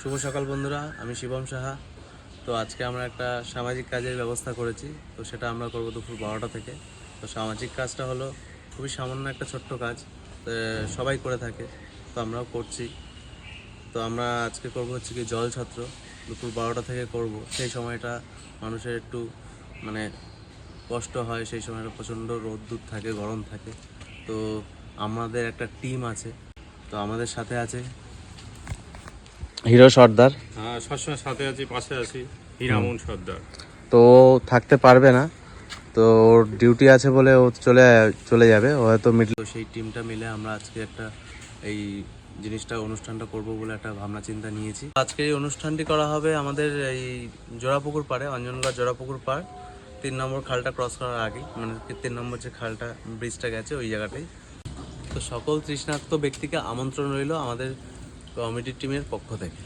শুভ সকাল বন্ধুরা, আমি শিবম সাহা। তো আজকে আমরা একটা সামাজিক কাজের ব্যবস্থা করেছি। তো সেটা আমরা করব দুপুর 12টা থেকে। তো সামাজিক কাজটা হলো খুবই সামান্য একটা ছোট্ট কাজ, সবাই করে থাকে, তো আমরাও করছি। তো আমরা আজকে করব হচ্ছে কি জল ছত্র, দুপুর 12টা থেকে করব। সেই সময়টা মানুষের একটু মানে কষ্ট হয়, সেই সময়টা প্রচণ্ড রোদ্দুর থাকে, গরম থাকে। তো আমাদের একটা টিম আছে, তো আমাদের সাথে আছে হিরো সর্দার। হ্যাঁ, সবসময় সাথে আছি, পাশে আছি। হীরামন সর্দার। তো থাকতে পারবে না, তো ওর ডিউটি আছে বলে ও চলে যাবে, ও হয়তো মিডল। সেই টিমটা মিলে আমরা আজকে একটা এই জিনিসটা অনুষ্ঠানটা করব বলে একটা ভাবনা চিন্তা নিয়েছি। আজকে এই অনুষ্ঠানটি করা হবে আমাদের এই জোড়াপুকুর পাড়ে, অঞ্জনগাঁ জোড়াপুকুর পাড়, 3 নম্বর খালটা ক্রস করার আগেই, মানে 3 নম্বর যে খালটা ব্রিজটা গেছে ওই জায়গাটাই। তো সকল তৃষ্ণার্ত ব্যক্তিকে আমন্ত্রণ রইল আমাদের কমিটির টিমের পক্ষ থেকে।